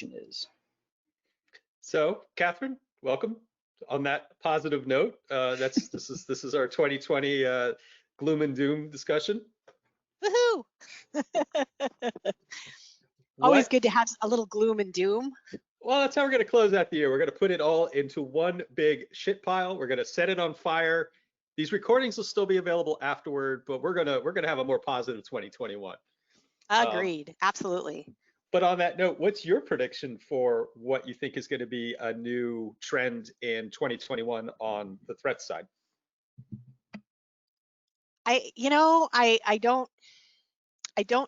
is. So, Catherine, welcome. On that positive note, this is our 2020 gloom and doom discussion. Woohoo! Always good to have a little gloom and doom. Well, that's how we're going to close out the year. We're going to put it all into one big shit pile. We're going to set it on fire. These recordings will still be available afterward, but we're gonna have a more positive 2021. Agreed. Absolutely. But on that note, what's your prediction for what you think is going to be a new trend in 2021 on the threat side? I don't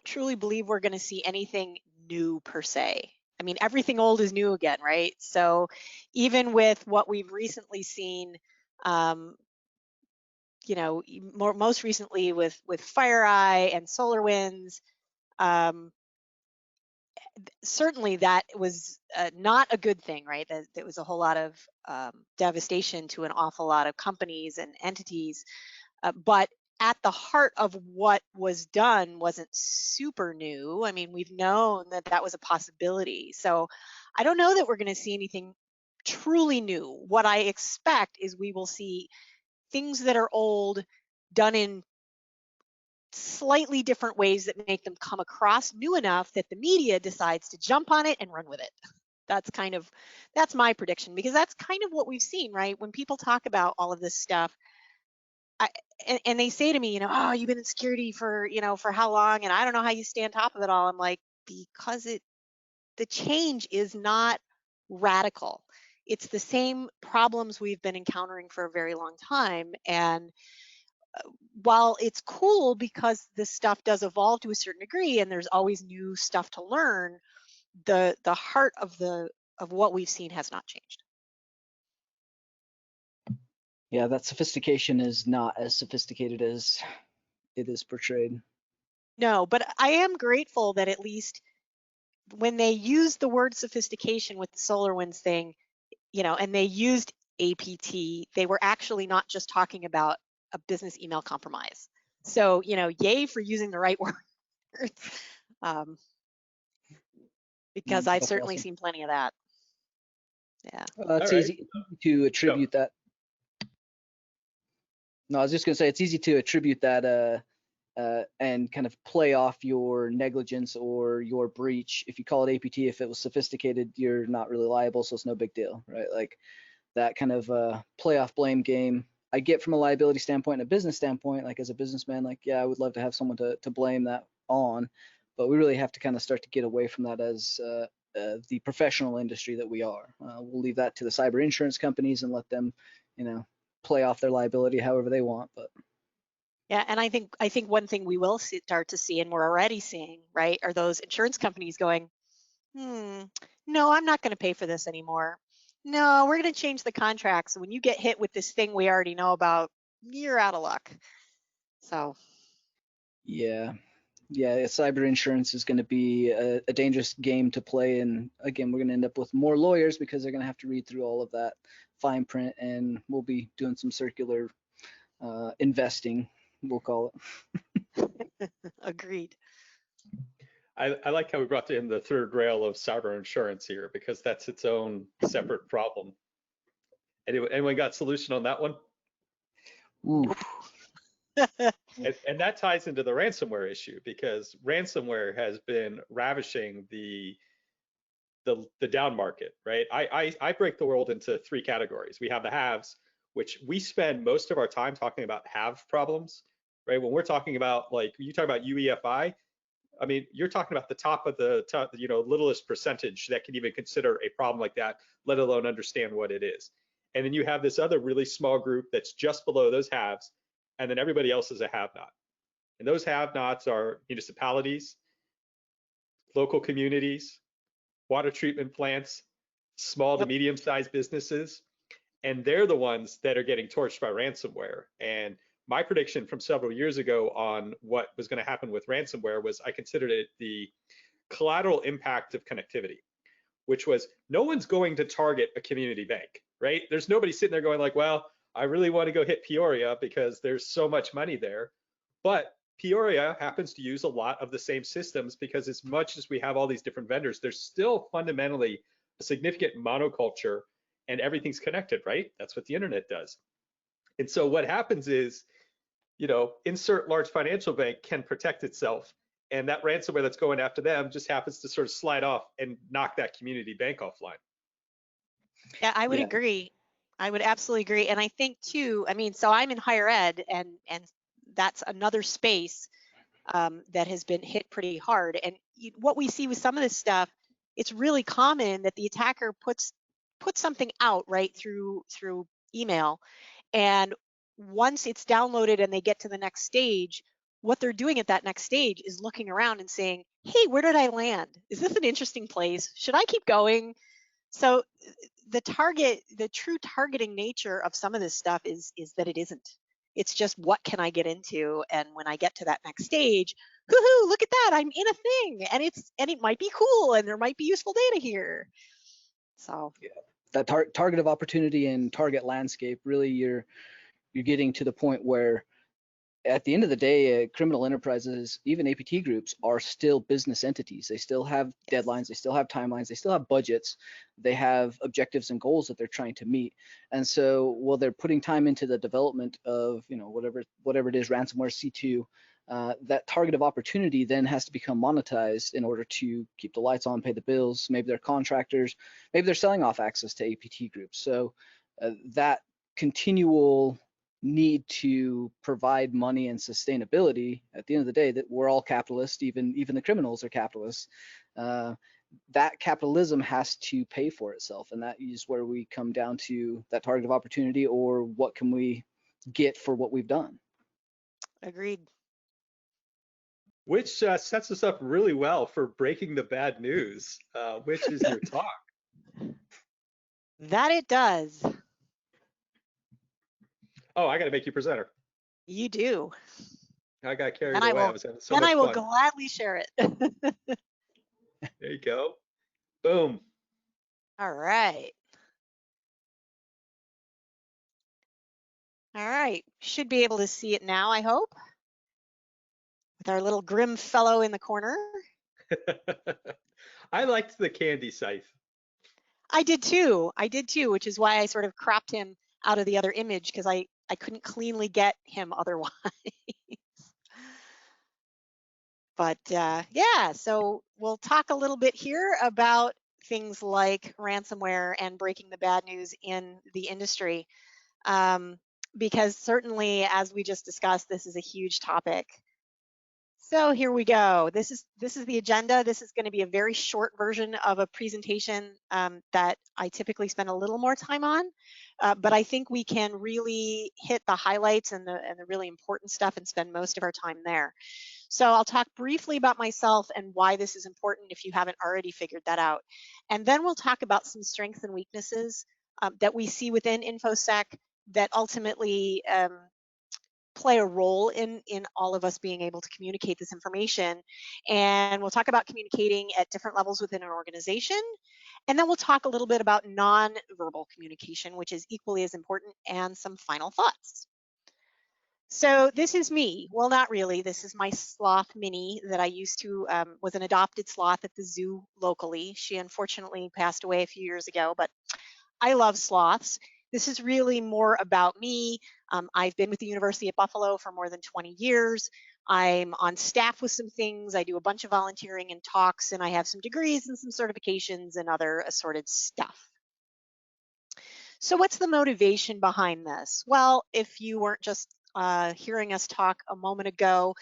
truly believe we're going to see anything new per se. I mean, everything old is new again, right? So even with what we've recently seen, most recently with FireEye and SolarWinds, certainly that was not a good thing, right? That there was a whole lot of devastation to an awful lot of companies and entities, but at the heart of what was done wasn't super new. I mean, we've known that that was a possibility. So I don't know that we're going to see anything truly new. What I expect is we will see things that are old done in slightly different ways that make them come across new enough that the media decides to jump on it and run with it. That's my prediction, because that's kind of what we've seen, right? When people talk about all of this stuff, and they say to me, oh, you've been in security for how long? And I don't know how you stay on top of it all. I'm like, because the change is not radical. It's the same problems we've been encountering for a very long time. And while it's cool because this stuff does evolve to a certain degree and there's always new stuff to learn, the heart of what we've seen has not changed. Yeah, that sophistication is not as sophisticated as it is portrayed. No, but I am grateful that at least when they used the word sophistication with the SolarWinds thing, and they used APT, they were actually not just talking about a business email compromise. So, yay for using the right words, because I've certainly awesome. seen plenty of that. Yeah. It's easy to attribute that. No, I was just going to say it's easy to attribute that and kind of play off your negligence or your breach. If you call it APT, if it was sophisticated, you're not really liable, so it's no big deal, right? Like that kind of play off blame game. I get from a liability standpoint and a business standpoint, like as a businessman, like, yeah, I would love to have someone to blame that on, but we really have to kind of start to get away from that as the professional industry that we are. We'll leave that to the cyber insurance companies and let them, play off their liability however they want. But yeah, and I think one thing we will start to see, and we're already seeing, right, are those insurance companies going, no, I'm not going to pay for this anymore. No, we're going to change the contract. So when you get hit with this thing we already know about, you're out of luck. So. Yeah, cyber insurance is going to be a dangerous game to play. And again, we're going to end up with more lawyers because they're going to have to read through all of that fine print, and we'll be doing some circular investing, we'll call it. Agreed. I like how we brought in the third rail of cyber insurance here, because that's its own separate problem. Anyone got solution on that one? Ooh. And that ties into the ransomware issue, because ransomware has been ravishing the down market, right? I break the world into three categories. We have the haves, which we spend most of our time talking about have problems, right? When we're talking about, like, you talk about UEFI, I mean, you're talking about the top of the littlest percentage that can even consider a problem like that, let alone understand what it is. And then you have this other really small group that's just below those haves, and then everybody else is a have-not. And those have-nots are municipalities, local communities, water treatment plants, small to medium-sized businesses, and they're the ones that are getting torched by ransomware. And my prediction from several years ago on what was going to happen with ransomware was, I considered it the collateral impact of connectivity, which was, no one's going to target a community bank, right? There's nobody sitting there going like, well, I really want to go hit Peoria because there's so much money there. But Peoria happens to use a lot of the same systems because as much as we have all these different vendors, there's still fundamentally a significant monoculture and everything's connected, right? That's what the internet does. And so what happens is, insert large financial bank can protect itself, and that ransomware that's going after them just happens to sort of slide off and knock that community bank offline. Yeah, I would agree. I would absolutely agree. And I think too, I mean, so I'm in higher ed, and that's another space that has been hit pretty hard. And what we see with some of this stuff, it's really common that the attacker puts something out right through email, and once it's downloaded and they get to the next stage, what they're doing at that next stage is looking around and saying, hey, where did I land? Is this an interesting place? Should I keep going? So the true targeting nature of some of this stuff is that it isn't. It's just, what can I get into? And when I get to that next stage, hoo-hoo, look at that, I'm in a thing, and it might be cool, and there might be useful data here. So yeah, that target of opportunity and target landscape, really you're getting to the point where at the end of the day, criminal enterprises, even APT groups, are still business entities. They still have deadlines, they still have timelines, they still have budgets, they have objectives and goals that they're trying to meet. And so while they're putting time into the development of, whatever it is, ransomware C2, that target of opportunity then has to become monetized in order to keep the lights on, pay the bills. Maybe they're contractors, maybe they're selling off access to APT groups. So that continual need to provide money and sustainability, at the end of the day, that we're all capitalists, even the criminals are capitalists. That capitalism has to pay for itself, and that is where we come down to that target of opportunity, or what can we get for what we've done. Agreed. Which sets us up really well for breaking the bad news, which is your talk. That it does. Oh, I got to make you presenter. You do. I got carried away. I was having so much fun. I will fun. gladly share it. There you go. Boom. All right. All right. Should be able to see it now, I hope. With our little grim fellow in the corner. I liked the candy scythe. I did too, which is why I sort of cropped him out of the other image, because I couldn't cleanly get him otherwise. But yeah, so we'll talk a little bit here about things like ransomware and breaking the bad news in the industry, because certainly, as we just discussed, this is a huge topic. So here we go. This is the agenda. This is going to be a very short version of a presentation that I typically spend a little more time on, but I think we can really hit the highlights and the really important stuff and spend most of our time there. So I'll talk briefly about myself and why this is important if you haven't already figured that out. And then we'll talk about some strengths and weaknesses that we see within InfoSec that ultimately play a role in all of us being able to communicate this information. And we'll talk about communicating at different levels within an organization. And then we'll talk a little bit about nonverbal communication, which is equally as important, and some final thoughts. So this is me. Well, not really. This is my sloth Minnie that I used to, was an adopted sloth at the zoo locally. She unfortunately passed away a few years ago, but I love sloths. This is really more about me. I've been with the University at Buffalo for more than 20 years. I'm on staff with some things. I do a bunch of volunteering and talks, and I have some degrees and some certifications and other assorted stuff. So what's the motivation behind this? Well, if you weren't just hearing us talk a moment ago,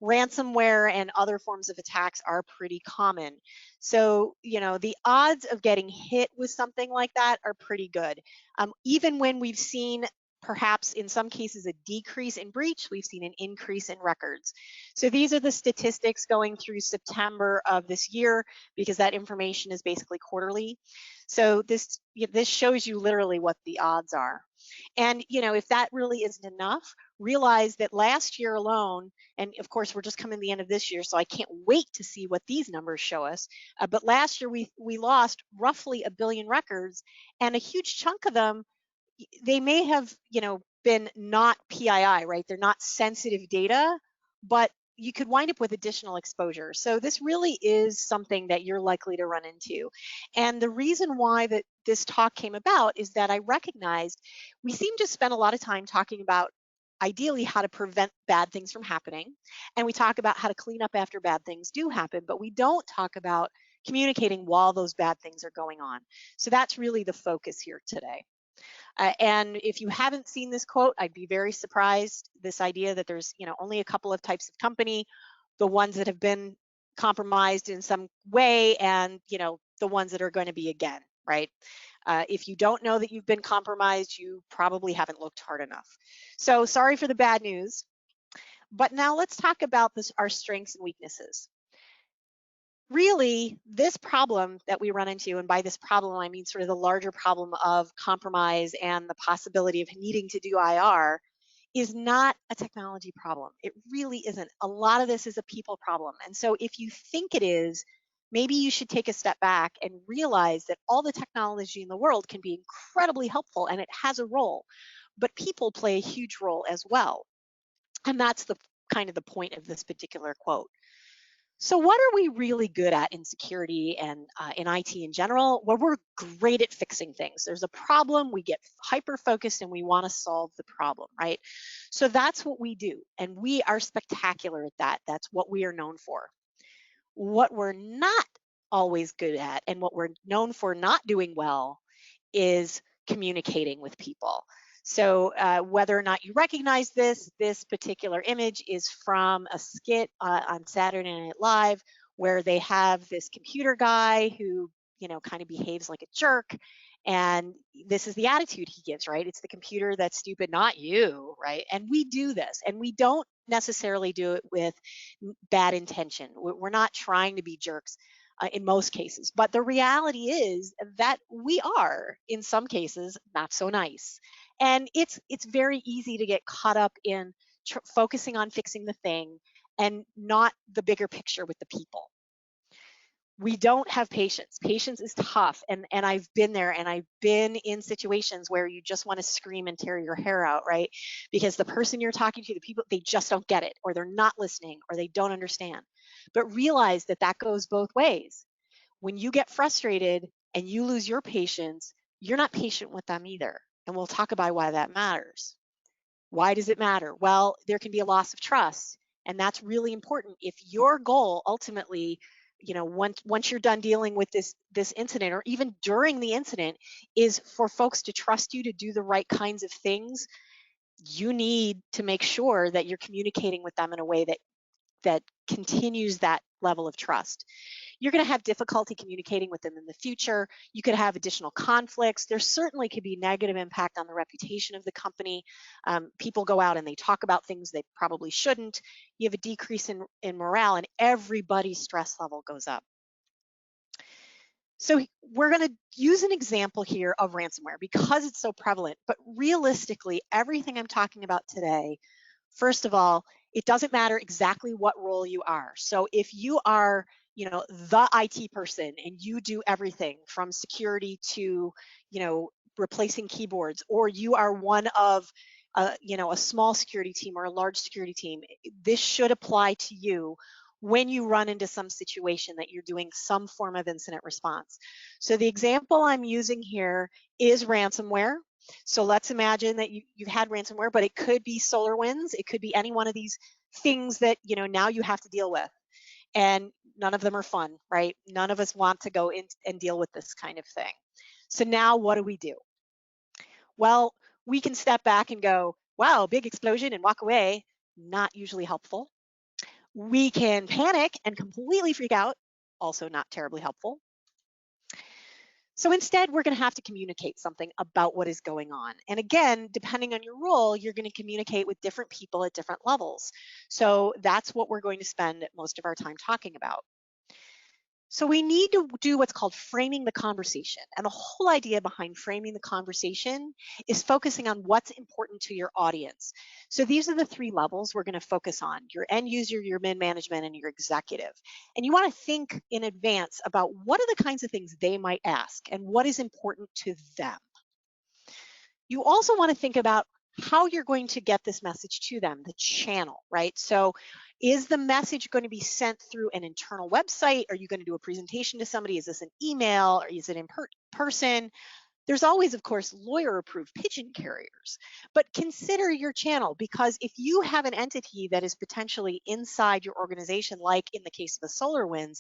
ransomware and other forms of attacks are pretty common. So, the odds of getting hit with something like that are pretty good. Even when we've seen perhaps in some cases a decrease in breach, we've seen an increase in records. So these are the statistics going through September of this year, because that information is basically quarterly. So this shows you literally what the odds are. And if that really isn't enough, realize that last year alone, and of course we're just coming to the end of this year, so I can't wait to see what these numbers show us, but last year we lost roughly 1 billion records, and a huge chunk of them, they may have been not PII, right? They're not sensitive data, but you could wind up with additional exposure. So this really is something that you're likely to run into. And the reason why that this talk came about is that I recognized we seem to spend a lot of time talking about ideally how to prevent bad things from happening. And we talk about how to clean up after bad things do happen, but we don't talk about communicating while those bad things are going on. So that's really the focus here today. And if you haven't seen this quote, I'd be very surprised. This idea that there's, only a couple of types of company, the ones that have been compromised in some way, and the ones that are going to be again, right? If you don't know that you've been compromised, you probably haven't looked hard enough. So sorry for the bad news. But now let's talk about our strengths and weaknesses. Really, this problem that we run into, and by this problem, I mean sort of the larger problem of compromise and the possibility of needing to do IR, is not a technology problem. It really isn't. A lot of this is a people problem. And so if you think it is, maybe you should take a step back and realize that all the technology in the world can be incredibly helpful and it has a role, but people play a huge role as well. And that's the kind of the point of this particular quote. So what are we really good at in security and in IT in general? Well, we're great at fixing things. There's a problem, we get hyper-focused and we want to solve the problem, right? So that's what we do. And we are spectacular at that. That's what we are known for. What we're not always good at and what we're known for not doing well is communicating with people. So whether or not you recognize this particular image is from a skit on Saturday Night Live where they have this computer guy who, kind of behaves like a jerk. And this is the attitude he gives, right? It's the computer that's stupid, not you, right? And we do this, and we don't necessarily do it with bad intention. We're not trying to be jerks. In most cases, but the reality is that we are, in some cases, not so nice. And it's very easy to get caught up in focusing on fixing the thing and not the bigger picture with the people. We don't have patience. Patience is tough. And I've been there, and I've been in situations where you just want to scream and tear your hair out, right? Because the person you're talking to, the people, they just don't get it, or they're not listening, or they don't understand. But realize that that goes both ways. When you get frustrated and you lose your patience, you're not patient with them either. And we'll talk about why that matters. Why does it matter? Well, there can be a loss of trust. And that's really important. If your goal ultimately, once you're done dealing with this incident, or even during the incident, is for folks to trust you to do the right kinds of things, you need to make sure that you're communicating with them in a way that continues that level of trust. You're going to have difficulty communicating with them in the future. You could have additional conflicts. There certainly could be negative impact on the reputation of the company. People go out and they talk about things they probably shouldn't. You have a decrease in morale, and everybody's stress level goes up. So we're going to use an example here of ransomware because it's so prevalent. But realistically, everything I'm talking about today, first of all, it doesn't matter exactly what role you are. So if you are, the IT person and you do everything from security to, replacing keyboards, or you are one of, a small security team or a large security team, this should apply to you when you run into some situation that you're doing some form of incident response. So the example I'm using here is ransomware. So let's imagine that you've had ransomware, but it could be SolarWinds. It could be any one of these things that, now you have to deal with. And none of them are fun, right? None of us want to go in and deal with this kind of thing. So now what do we do? Well, we can step back and go, wow, big explosion, and walk away. Not usually helpful. We can panic and completely freak out. Also not terribly helpful. So instead, we're going to have to communicate something about what is going on. And again, depending on your role, you're going to communicate with different people at different levels. So that's what we're going to spend most of our time talking about. So we need to do what's called framing the conversation. And the whole idea behind framing the conversation is focusing on what's important to your audience. So these are the three levels we're going to focus on: your end user, your mid-management, and your executive. And you want to think in advance about what are the kinds of things they might ask and what is important to them. You also want to think about how you're going to get this message to them, the channel, right? So Is the message going to be sent through an internal website? Are you going to do a presentation to somebody? Is this an email, or is it in person? There's always, of course, lawyer-approved pigeon carriers, but consider your channel, because if you have an entity that is potentially inside your organization, like in the case of the SolarWinds,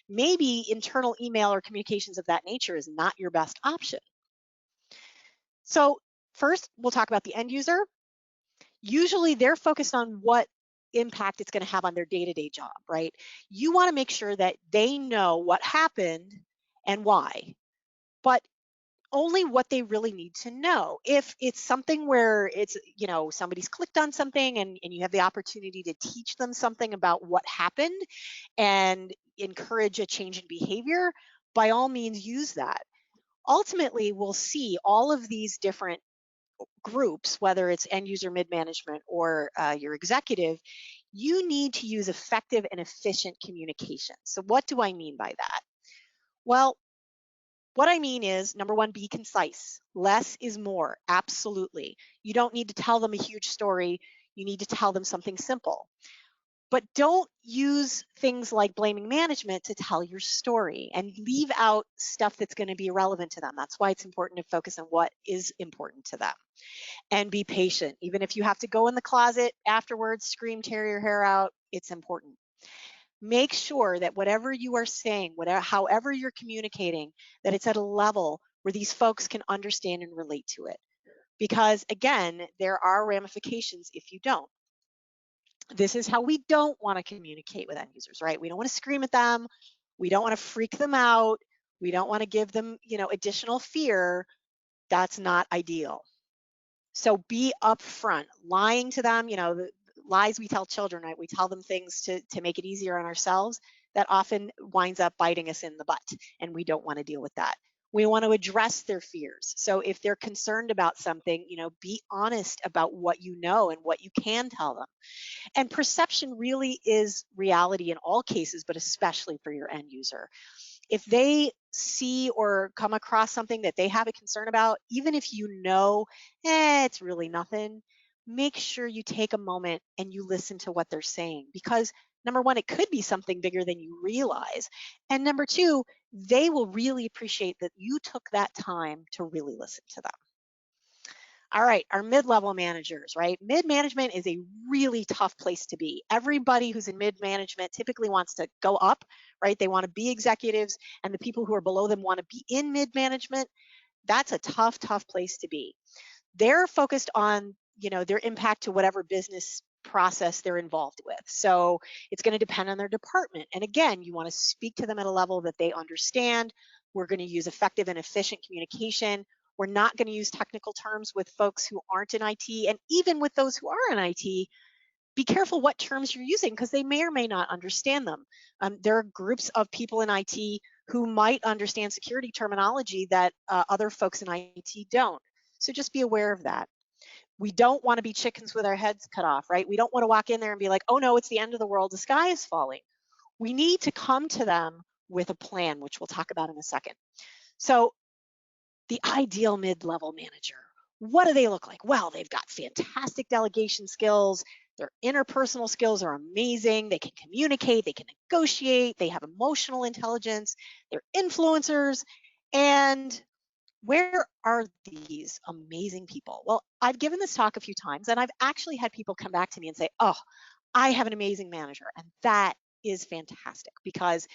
maybe internal email or communications of that nature is not your best option. So first, we'll talk about the end user. Usually they're focused on what impact it's going to have on their day-to-day job, right? You want to make sure that they know what happened and why, but only what they really need to know. If it's something where it's, somebody's clicked on something and you have the opportunity to teach them something about what happened and encourage a change in behavior, by all means use that. Ultimately, we'll see all of these different groups, whether it's end user, mid-management, or your executive. You need to use effective and efficient communication. So what do I mean by that? Well, what I mean is, number one, be concise. Less is more, absolutely. You don't need to tell them a huge story. You need to tell them something simple. But don't use things like blaming management to tell your story, and leave out stuff that's going to be irrelevant to them. That's why it's important to focus on what is important to them. And be patient. Even if you have to go in the closet afterwards, scream, tear your hair out, it's important. Make sure that whatever you are saying, however you're communicating, that it's at a level where these folks can understand and relate to it. Because again, there are ramifications if you don't. This is how we don't want to communicate with end users, right? We don't want to scream at them. We don't want to freak them out. We don't want to give them, additional fear. That's not ideal. So be upfront. Lying to them, the lies we tell children, right? We tell them things to make it easier on ourselves. That often winds up biting us in the butt, and we don't want to deal with that. We want to address their fears. So if they're concerned about something, be honest about what you know and what you can tell them. And perception really is reality in all cases, but especially for your end user. If they see or come across something that they have a concern about, even if it's really nothing, make sure you take a moment and you listen to what they're saying. Because number one, it could be something bigger than you realize. And number two, they will really appreciate that you took that time to really listen to them. All right, our mid-level managers, right? Mid-management is a really tough place to be. Everybody who's in mid-management typically wants to go up, right? They want to be executives, and the people who are below them want to be in mid-management. That's a tough, tough place to be. They're focused on, their impact to whatever business process they're involved with. So it's going to depend on their department. And again, you want to speak to them at a level that they understand. We're going to use effective and efficient communication. We're not going to use technical terms with folks who aren't in IT. And even with those who are in IT, be careful what terms you're using, because they may or may not understand them. There are groups of people in IT who might understand security terminology that other folks in IT don't. So just be aware of that. We don't want to be chickens with our heads cut off, right? We don't want to walk in there and be like, oh no, it's the end of the world, the sky is falling. We need to come to them with a plan, which we'll talk about in a second. So the ideal mid-level manager, what do they look like? Well, they've got fantastic delegation skills. Their interpersonal skills are amazing. They can communicate, they can negotiate, they have emotional intelligence, they're influencers. And where are these amazing people? Well, I've given this talk a few times, and I've actually had people come back to me and say, oh, I have an amazing manager. And that is fantastic, because,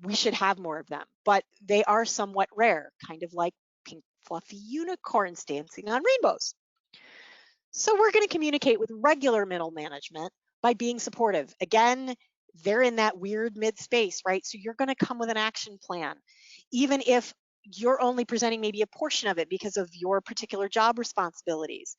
we should have more of them, but they are somewhat rare, kind of like pink fluffy unicorns dancing on rainbows. So we're going to communicate with regular middle management by being supportive. Again, they're in that weird mid space, right? So you're going to come with an action plan, even if you're only presenting maybe a portion of it because of your particular job responsibilities.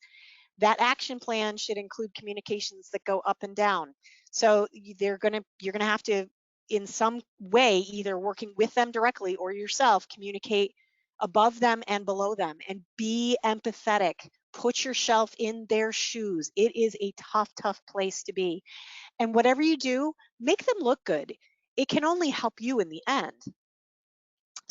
That action plan should include communications that go up and down. So you're going to have to, in some way, either working with them directly or yourself, communicate above them and below them, and be empathetic. Put yourself in their shoes. It is a tough, tough place to be. And whatever you do, make them look good. It can only help you in the end.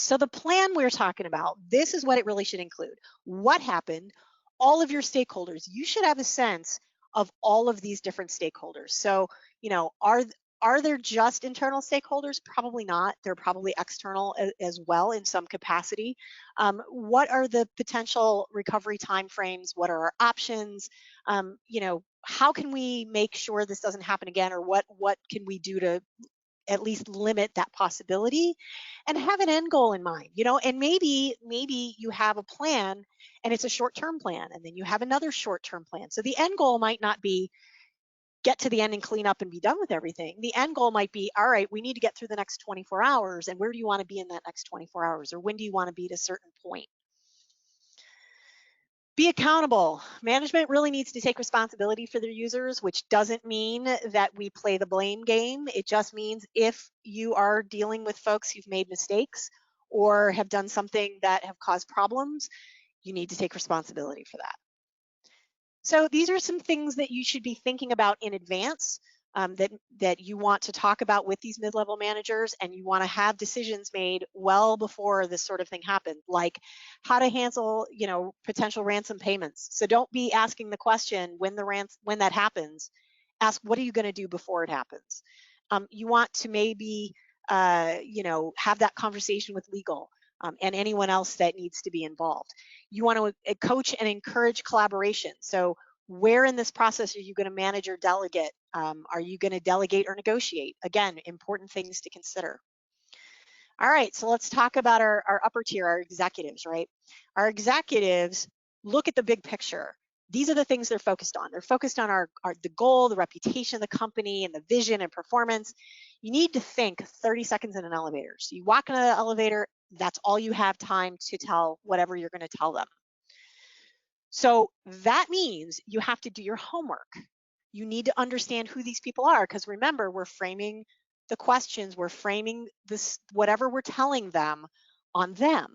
So the plan we're talking about, this is what it really should include. What happened? All of your stakeholders, you should have a sense of all of these different stakeholders. So, you know, are there just internal stakeholders? Probably not. They're probably external as well in some capacity. What are the potential recovery timeframes? What are our options? You know, how can we make sure this doesn't happen again, or what can we do to at least limit that possibility, and have an end goal in mind, you know? And maybe you have a plan and it's a short-term plan, and then you have another short-term plan. So the end goal might not be get to the end and clean up and be done with everything. The end goal might be, all right, we need to get through the next 24 hours, and where do you want to be in that next 24 hours, or when do you want to be at a certain point? Be accountable. Management really needs to take responsibility for their users, which doesn't mean that we play the blame game. It just means if you are dealing with folks who've made mistakes or have done something that have caused problems, you need to take responsibility for that. So these are some things that you should be thinking about in advance, that you want to talk about with these mid-level managers, and you want to have decisions made well before this sort of thing happens, like how to handle, you know, potential ransom payments. So don't be asking the question when that happens. Ask, what are you going to do before it happens? You want to maybe you know, have that conversation with legal. And anyone else that needs to be involved. You want to coach and encourage collaboration. So where in this process are you going to manage or delegate? Are you going to delegate or negotiate? Again, important things to consider. All right, so let's talk about our upper tier, our executives, right? Our executives look at the big picture. These are the things they're focused on. They're focused on the goal, the reputation of the company, and the vision and performance. You need to think 30 seconds in an elevator. So you walk into the elevator, that's all you have time to tell whatever you're going to tell them. So that means you have to do your homework. You need to understand who these people are, because remember, we're framing the questions, we're framing this, whatever we're telling them, on them.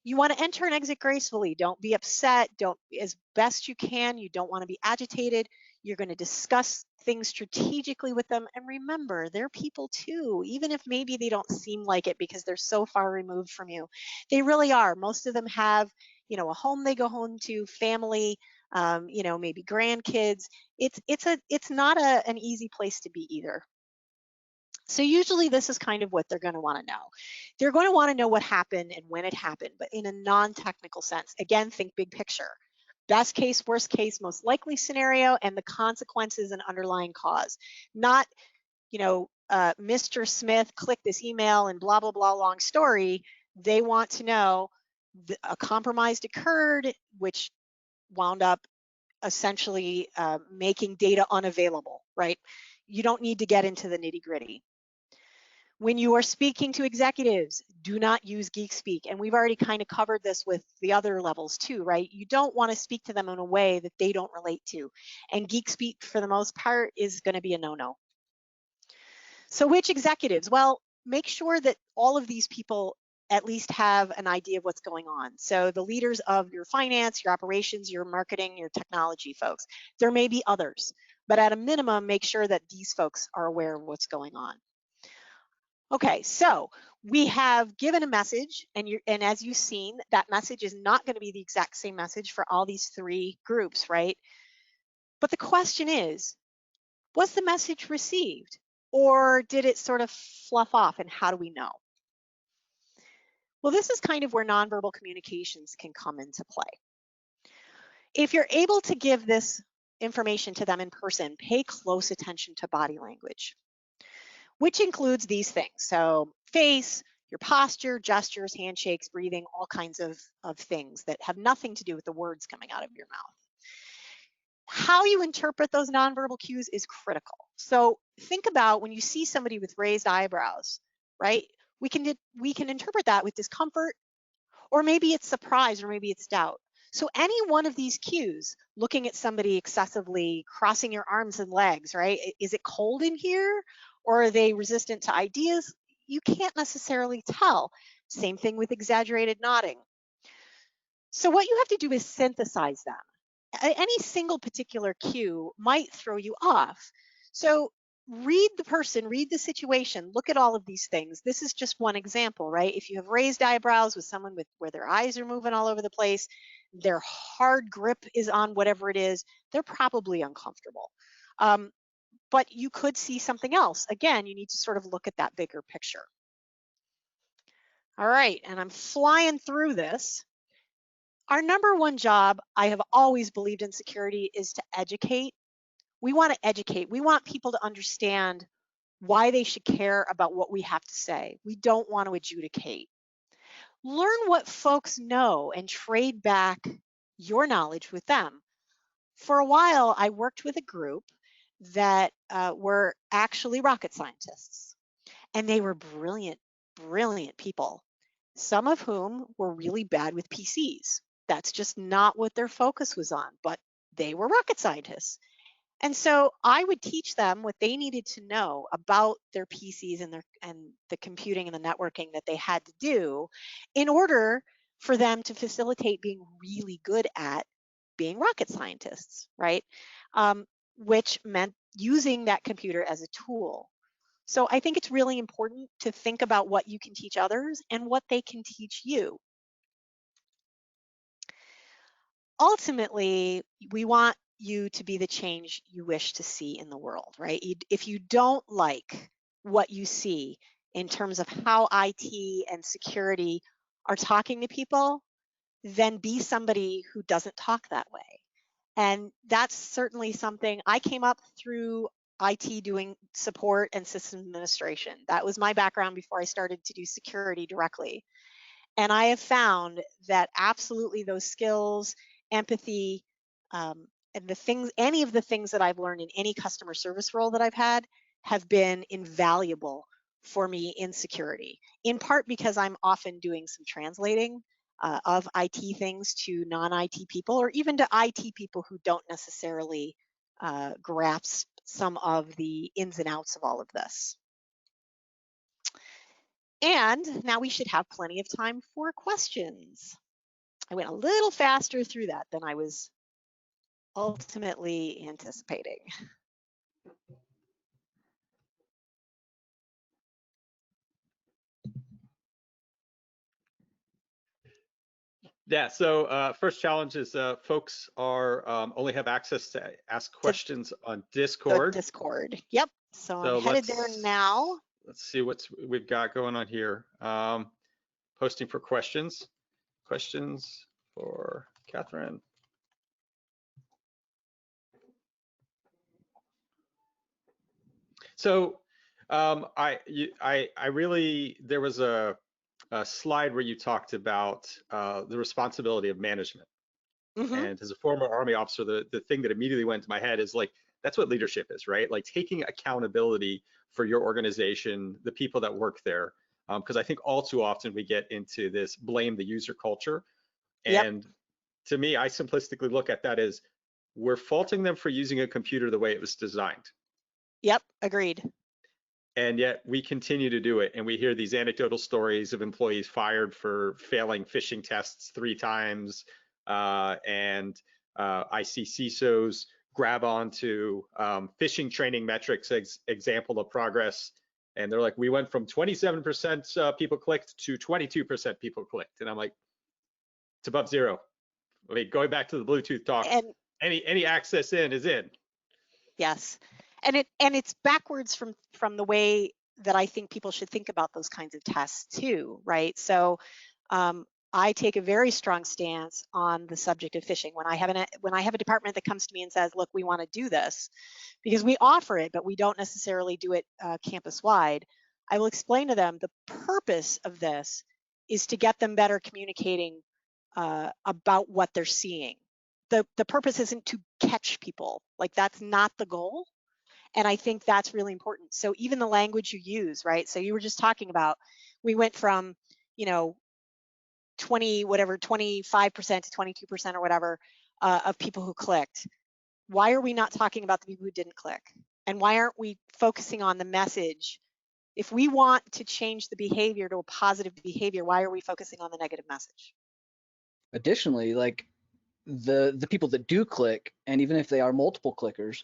You want to enter and exit gracefully. Don't be upset. Don't, as best you can, you don't want to be agitated. You're going to discuss things strategically with them. And remember, they're people too, even if maybe they don't seem like it because they're so far removed from you. They really are. Most of them have, you know, a home they go home to, family, you know, maybe grandkids. It's not an easy place to be either. So usually this is kind of what they're going to want to know. They're going to want to know what happened and when it happened, but in a non-technical sense. Again, think big picture. Best case, worst case, most likely scenario, and the consequences and underlying cause. Not, you know, Mr. Smith clicked this email and blah, blah, blah, long story. They want to know a compromise occurred, which wound up essentially making data unavailable, right? You don't need to get into the nitty gritty. When you are speaking to executives, do not use Geeks Speak. And we've already kind of covered this with the other levels too, right? You don't want to speak to them in a way that they don't relate to. And Geeks Speak, for the most part, is going to be a no-no. So which executives? Well, make sure that all of these people at least have an idea of what's going on. So the leaders of your finance, your operations, your marketing, your technology folks. There may be others, but at a minimum, make sure that these folks are aware of what's going on. Okay, so we have given a message, and as you've seen, that message is not going to be the exact same message for all these three groups, right? But the question is, was the message received, or did it sort of fluff off, and how do we know? Well, this is kind of where nonverbal communications can come into play. If you're able to give this information to them in person, pay close attention to body language, which includes these things. So face, your posture, gestures, handshakes, breathing, all kinds of things that have nothing to do with the words coming out of your mouth. How you interpret those nonverbal cues is critical. So think about when you see somebody with raised eyebrows, right? We can interpret that with discomfort, or maybe it's surprise, or maybe it's doubt. So any one of these cues, looking at somebody excessively, crossing your arms and legs, right? Is it cold in here, or are they resistant to ideas? You can't necessarily tell. Same thing with exaggerated nodding. So what you have to do is synthesize them. Any single particular cue might throw you off. So read the person, read the situation, look at all of these things. This is just one example, right? If you have raised eyebrows with someone where their eyes are moving all over the place, their hard grip is on whatever it is, they're probably uncomfortable. But you could see something else. Again, you need to sort of look at that bigger picture. All right, and I'm flying through this. Our number one job, I have always believed in security, is to educate. We want to educate. We want people to understand why they should care about what we have to say. We don't want to adjudicate. Learn what folks know and trade back your knowledge with them. For a while, I worked with a group that were actually rocket scientists, and they were brilliant, brilliant people, some of whom were really bad with PCs. That's just not what their focus was on, but they were rocket scientists. And so I would teach them what they needed to know about their PCs and the computing and the networking that they had to do in order for them to facilitate being really good at being rocket scientists, right? Which meant using that computer as a tool. So I think it's really important to think about what you can teach others and what they can teach you. Ultimately, we want you to be the change you wish to see in the world, right? If you don't like what you see in terms of how IT and security are talking to people, then be somebody who doesn't talk that way. And that's certainly something I came up through IT doing support and system administration. That was my background before I started to do security directly. And I have found that absolutely those skills, empathy, and the things, any of the things that I've learned in any customer service role that I've had have been invaluable for me in security, in part because I'm often doing some translating of IT things to non-IT people, or even to IT people who don't necessarily grasp some of the ins and outs of all of this. And now we should have plenty of time for questions. I went a little faster through that than I was ultimately anticipating. Yeah, so first challenge is folks are only have access to ask questions on Discord. Discord, yep. So I'm headed there now. Let's see what we've got going on here. Posting for questions. Questions for Catherine. So I really, there was a slide where you talked about the responsibility of management. Mm-hmm. And as a former Army officer, the thing that immediately went to my head is like, that's what leadership is, right? Like taking accountability for your organization, the people that work there. Because I think all too often we get into this blame the user culture. And yep. To me, I simplistically look at that as we're faulting them for using a computer the way it was designed. Yep, agreed. And yet we continue to do it. And we hear these anecdotal stories of employees fired for failing phishing tests 3 times. And I see CISOs grab onto phishing training metrics example of progress. And they're like, we went from 27% people clicked to 22% people clicked. And I'm like, it's above 0. I mean, going back to the Bluetooth talk, and any access in is in. Yes. And it's backwards from the way that I think people should think about those kinds of tests too, right? So I take a very strong stance on the subject of phishing. When I have a department that comes to me and says, look, we want to do this, because we offer it, but we don't necessarily do it campus-wide, I will explain to them the purpose of this is to get them better communicating about what they're seeing. The purpose isn't to catch people. Like, that's not the goal. And I think that's really important. So even the language you use, right? So you were just talking about, we went from, 25% to 22% or whatever of people who clicked. Why are we not talking about the people who didn't click? And why aren't we focusing on the message? If we want to change the behavior to a positive behavior, why are we focusing on the negative message? Additionally, like the people that do click, and even if they are multiple clickers,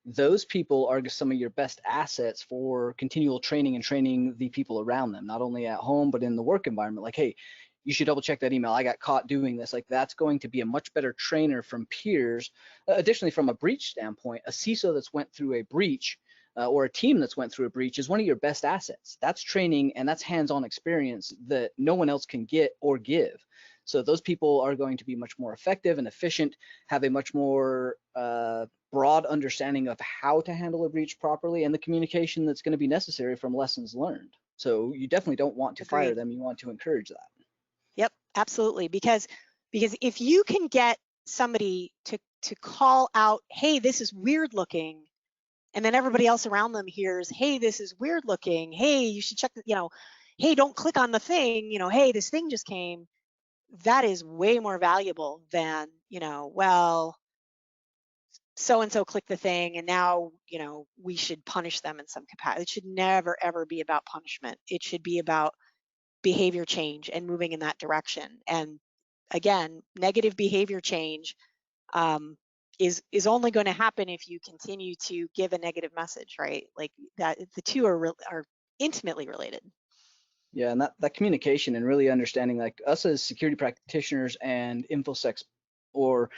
those people are some of your best assets for continual training and training the people around them, not only at home, but in the work environment. Like, hey, you should double check that email. I got caught doing this. Like, that's going to be a much better trainer from peers. Additionally, from a breach standpoint, a CISO that's went through a breach or a team that's went through a breach is one of your best assets. That's training and that's hands-on experience that no one else can get or give. So those people are going to be much more effective and efficient, have a much more broad understanding of how to handle a breach properly, and the communication that's going to be necessary from lessons learned. So you definitely don't want to fire them. You want to encourage that. Yep, absolutely. Because if you can get somebody to call out, hey, this is weird looking, and then everybody else around them hears, hey, this is weird looking, hey, you should check, hey, don't click on the thing, hey, this thing just came. That is way more valuable than, well, so-and-so clicked the thing and now, we should punish them in some capacity. It should never, ever be about punishment. It should be about behavior change and moving in that direction. And again, negative behavior change is only going to happen if you continue to give a negative message, right? Like that, the two are intimately related. Yeah, and that communication and really understanding, like us as security practitioners and InfoSec or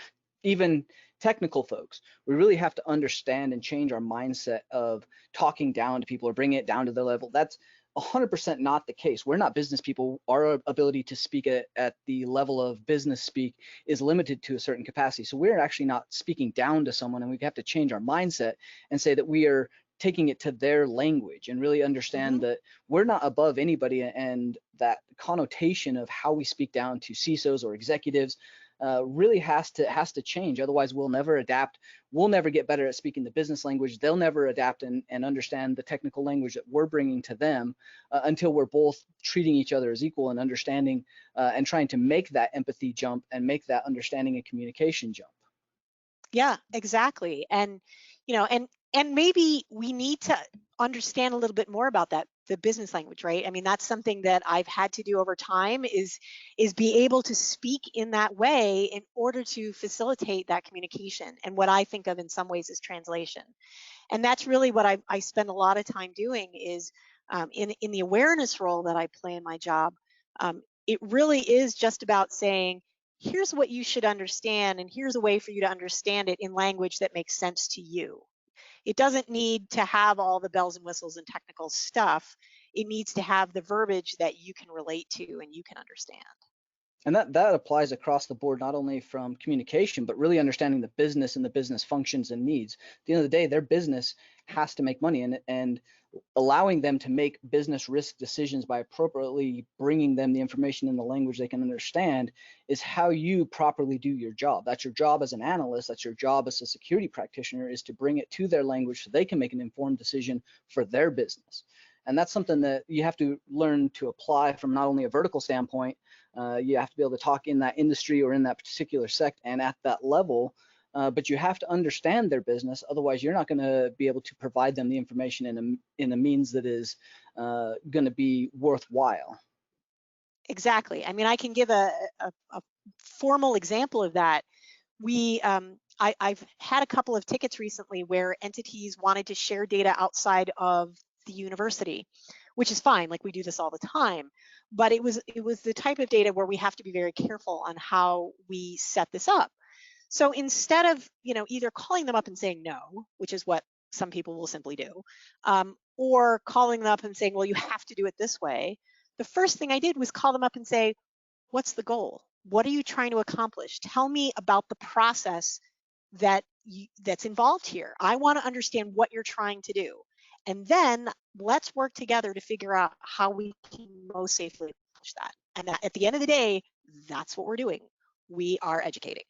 even technical folks, we really have to understand and change our mindset of talking down to people or bringing it down to their level. That's 100% not the case. We're not business people. Our ability to speak at the level of business speak is limited to a certain capacity. So we're actually not speaking down to someone, and we have to change our mindset and say that we are taking it to their language and really understand that we're not above anybody, and that connotation of how we speak down to CISOs or executives really has to change. Otherwise, we'll never adapt. We'll never get better at speaking the business language. They'll never adapt and understand the technical language that we're bringing to them until we're both treating each other as equal and understanding and trying to make that empathy jump and make that understanding and communication jump. Yeah, exactly. And, and maybe we need to understand a little bit more about that, the business language, right? I mean, that's something that I've had to do over time is be able to speak in that way in order to facilitate that communication. And what I think of in some ways is translation. And that's really what I spend a lot of time doing is in the awareness role that I play in my job. It really is just about saying, here's what you should understand, and here's a way for you to understand it in language that makes sense to you. It doesn't need to have all the bells and whistles and technical stuff. It needs to have the verbiage that you can relate to and you can understand. And that applies across the board, not only from communication, but really understanding the business and the business functions and needs. At the end of the day, their business has to make money, and allowing them to make business risk decisions by appropriately bringing them the information in the language they can understand is how you properly do your job. That's your job as an analyst. That's your job as a security practitioner, is to bring it to their language so they can make an informed decision for their business. And that's something that you have to learn to apply from not only a vertical standpoint. You have to be able to talk in that industry or in that particular sect and at that level, but you have to understand their business. Otherwise, you're not going to be able to provide them the information in a means that is going to be worthwhile. Exactly. I mean, I can give a formal example of that. I've had a couple of tickets recently where entities wanted to share data outside of the university, which is fine. Like, we do this all the time. But it was the type of data where we have to be very careful on how we set this up. So instead of either calling them up and saying no, which is what some people will simply do, or calling them up and saying, well, you have to do it this way, the first thing I did was call them up and say, what's the goal? What are you trying to accomplish? Tell me about the process that's involved here. I want to understand what you're trying to do. And then let's work together to figure out how we can most safely accomplish that. And at the end of the day, that's what we're doing. We are educating.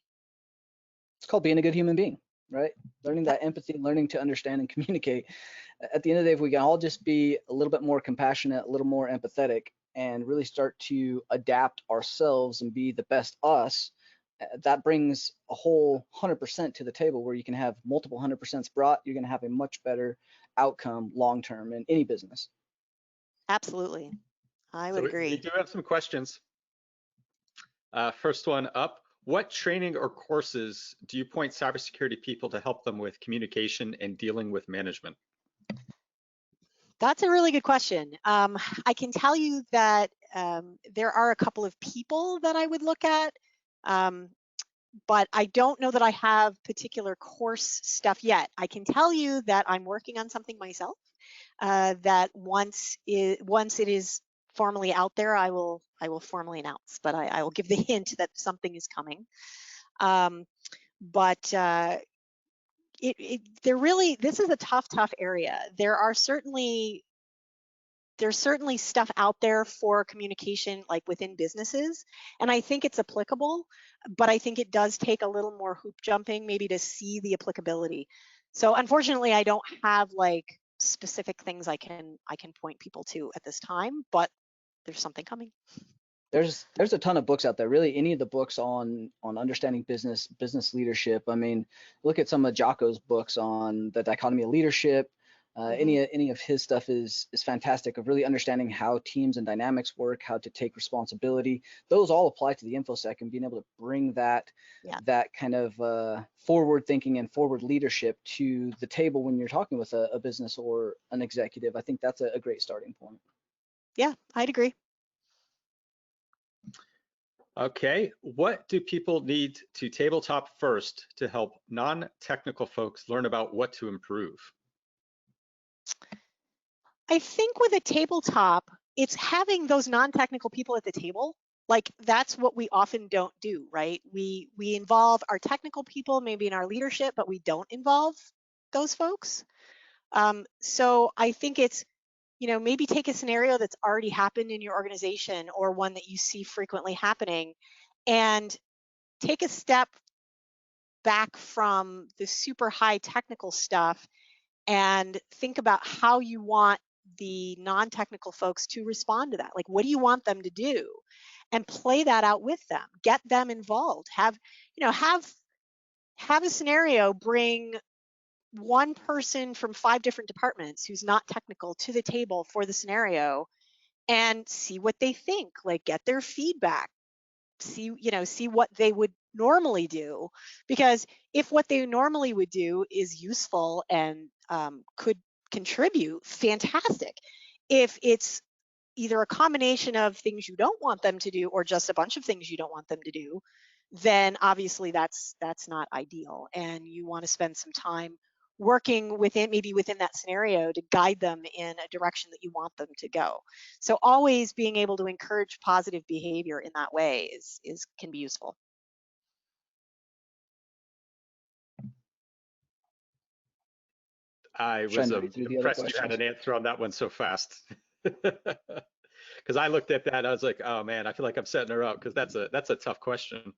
It's called being a good human being, right? Learning that empathy, learning to understand and communicate. At the end of the day, if we can all just be a little bit more compassionate, a little more empathetic, and really start to adapt ourselves and be the best us, that brings a whole 100% to the table, where you can have multiple 100% brought. You're going to have a much better outcome long term in any business. Absolutely. I would agree. We do have some questions. First one up. What training or courses do you point cybersecurity people to help them with communication and dealing with management? That's a really good question. I can tell you that there are a couple of people that I would look at, but I don't know that I have particular course stuff yet. I can tell you that I'm working on something myself, that once it is formally out there, I will formally announce, but I will give the hint that something is coming. But this is a tough area. There's certainly stuff out there for communication, like within businesses, and I think it's applicable, but I think it does take a little more hoop jumping maybe to see the applicability. So unfortunately, I don't have like specific things I can point people to at this time, but there's something coming. There's a ton of books out there. Really, any of the books on understanding business leadership. I mean, look at some of Jocko's books on the dichotomy of leadership. Any of his stuff is fantastic, of really understanding how teams and dynamics work, how to take responsibility. Those all apply to the InfoSec, and being able to bring that kind of forward thinking and forward leadership to the table when you're talking with a business or an executive. I think that's a great starting point. Yeah, I'd agree. Okay, what do people need to tabletop first to help non-technical folks learn about what to improve? I think with a tabletop, it's having those non-technical people at the table. Like that's what we often don't do, right? We involve our technical people maybe in our leadership, but we don't involve those folks. So I think it's, maybe take a scenario that's already happened in your organization or one that you see frequently happening, and take a step back from the super high technical stuff and think about how you want the non-technical folks to respond to that. Like, what do you want them to do? And play that out with them. Get them involved. Have a scenario, bring one person from 5 different departments who's not technical to the table for the scenario and see what they think. Like, get their feedback. See what they would normally do, because if what they normally would do is useful and could contribute, fantastic. If it's either a combination of things you don't want them to do or just a bunch of things you don't want them to do, then obviously that's not ideal, and you want to spend some time working within that scenario to guide them in a direction that you want them to go. So always being able to encourage positive behavior in that way can be useful. I was impressed you had an answer on that one so fast. Because I looked at that, I was like, oh man, I feel like I'm setting her up, because that's a tough question.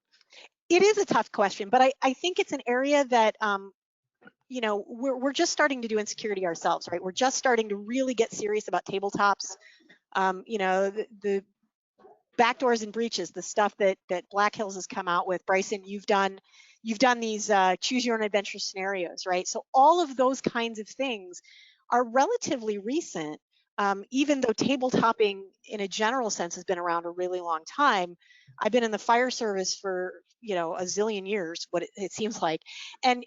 It is a tough question, but I think it's an area that we're just starting to do in security ourselves, right? We're just starting to really get serious about tabletops. The backdoors and breaches, the stuff that Black Hills has come out with. Bryson, you've done these choose your own adventure scenarios, right? So all of those kinds of things are relatively recent, even though tabletopping in a general sense has been around a really long time. I've been in the fire service for a zillion years, what it seems like, and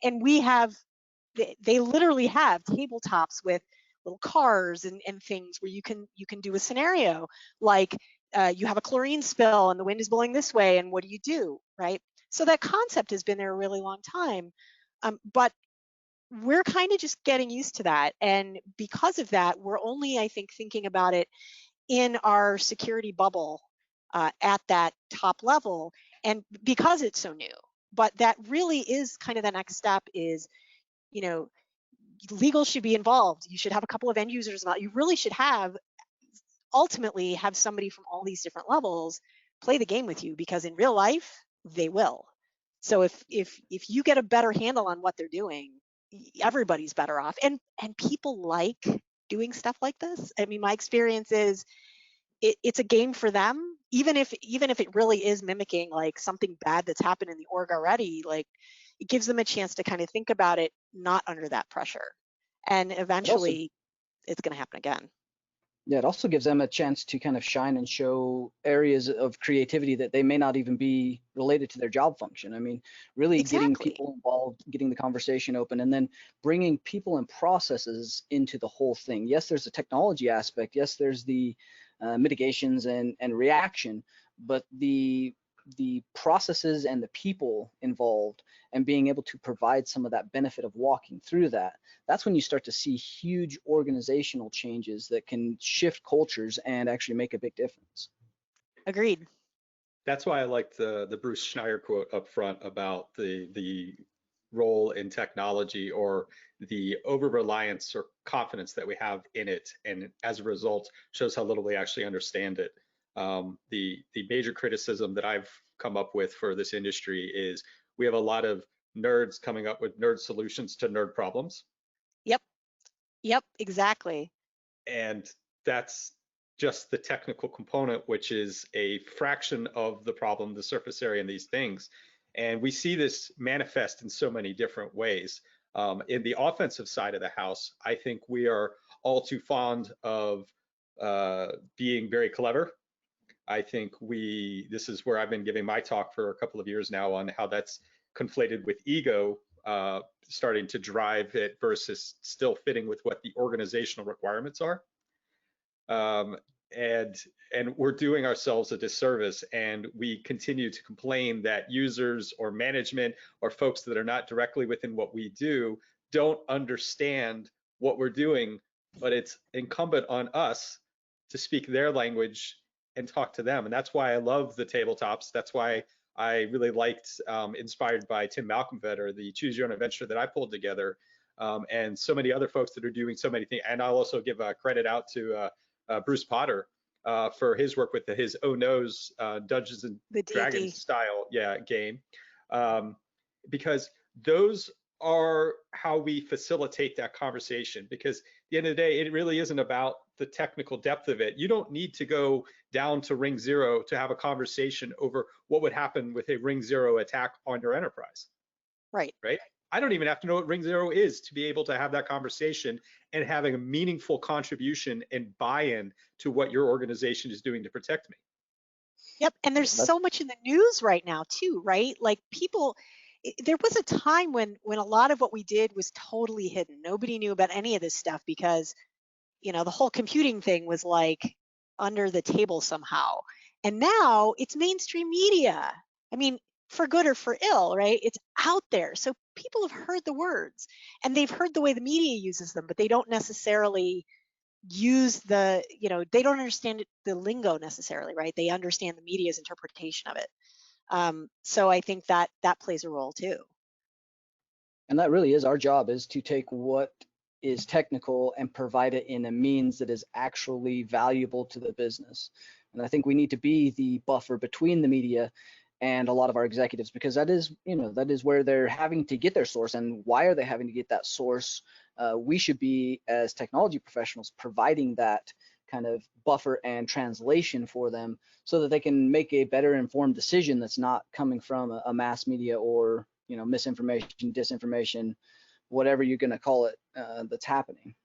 they literally have tabletops with little cars and things where you can do a scenario like you have a chlorine spill and the wind is blowing this way, and what do you do, right? So that concept has been there a really long time, but we're kind of just getting used to that, and because of that, we're only, I think, thinking about it in our security bubble at that top level, and because it's so new. But that really is kind of the next step is, legal should be involved. You should have a couple of end users involved. You really should ultimately have somebody from all these different levels play the game with you, because in real life they will. So if you get a better handle on what they're doing, everybody's better off, and people like doing stuff like this. I mean, my experience is it's a game for them, even if it really is mimicking like something bad that's happened in the org already. Like, it gives them a chance to kind of think about it not under that pressure, and eventually it's going to happen again. Yeah, it also gives them a chance to kind of shine and show areas of creativity that they may not even be related to their job function. I mean, really getting people involved, getting the conversation open, and then bringing people and processes into the whole thing. Yes, there's a technology aspect. Yes, there's the mitigations and reaction, but the processes and the people involved and being able to provide some of that benefit of walking through that, that's when you start to see huge organizational changes that can shift cultures and actually make a big difference. Agreed. That's why I liked the Bruce Schneier quote up front about the role in technology, or the over-reliance or confidence that we have in it, and as a result shows how little we actually understand it. The major criticism that I've come up with for this industry is we have a lot of nerds coming up with nerd solutions to nerd problems. Yep, exactly. And that's just the technical component, which is a fraction of the problem, the surface area, and these things. And we see this manifest in so many different ways. In the offensive side of the house, I think we are all too fond of being very clever. I think this is where I've been giving my talk for a couple of years now on how that's conflated with ego, starting to drive it versus still fitting with what the organizational requirements are. And we're doing ourselves a disservice, and we continue to complain that users or management or folks that are not directly within what we do don't understand what we're doing, but it's incumbent on us to speak their language and talk to them. And that's why I love the tabletops. That's why I really liked, inspired by Tim Malcolmvetter, the Choose Your Own Adventure that I pulled together, and so many other folks that are doing so many things. And I'll also give credit out to Bruce Potter for his work with his Oh No's Dungeons and Dragons style game, because those are how we facilitate that conversation. Because at the end of the day, it really isn't about the technical depth of it. You don't need to go down to ring zero to have a conversation over what would happen with a ring zero attack on your enterprise. Right. I don't even have to know what ring zero is to be able to have that conversation and having a meaningful contribution and buy-in to what your organization is doing to protect me. Yep, and there's so much in the news right now too, right? Like people, there was a time when a lot of what we did was totally hidden. Nobody knew about any of this stuff because, you know, the whole computing thing was like under the table somehow. And now it's mainstream media. I mean, for good or for ill, right? It's out there. So people have heard the words and they've heard the way the media uses them, but they don't necessarily use the, you know, they don't understand the lingo necessarily, right? They understand the media's interpretation of it. So I think that plays a role too. And that really is our job, is to take what is technical and provide it in a means that is actually valuable to the business. And I think we need to be the buffer between the media and a lot of our executives, because that is, you know, that is where they're having to get their source. And why are they having to get that source? We should be, as technology professionals, providing that kind of buffer and translation for them so that they can make a better informed decision that's not coming from a mass media or, you know, misinformation, disinformation, whatever you're going to call it, that's happening.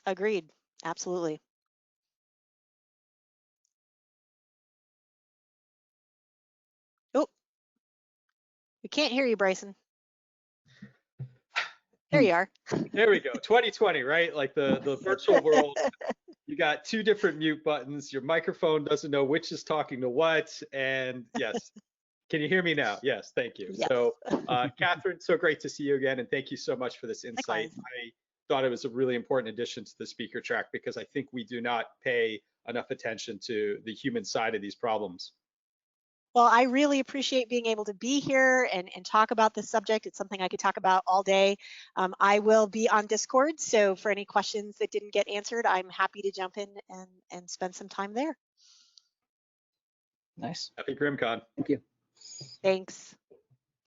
Agreed. Absolutely. Oh, we can't hear you, Bryson. There you are. There we go. 2020, right? Like the virtual world. You got two different mute buttons. Your microphone doesn't know which is talking to what. And yes, can you hear me now? Yes, thank you. Yes. So, Catherine, so great to see you again, and thank you so much for this insight. Likewise. I thought it was a really important addition to the speaker track because I think we do not pay enough attention to the human side of these problems. Well, I really appreciate being able to be here and talk about this subject. It's something I could talk about all day. I will be on Discord, so for any questions that didn't get answered, I'm happy to jump in and spend some time there. Nice. Happy GRIMMCon. Thank you. Thanks.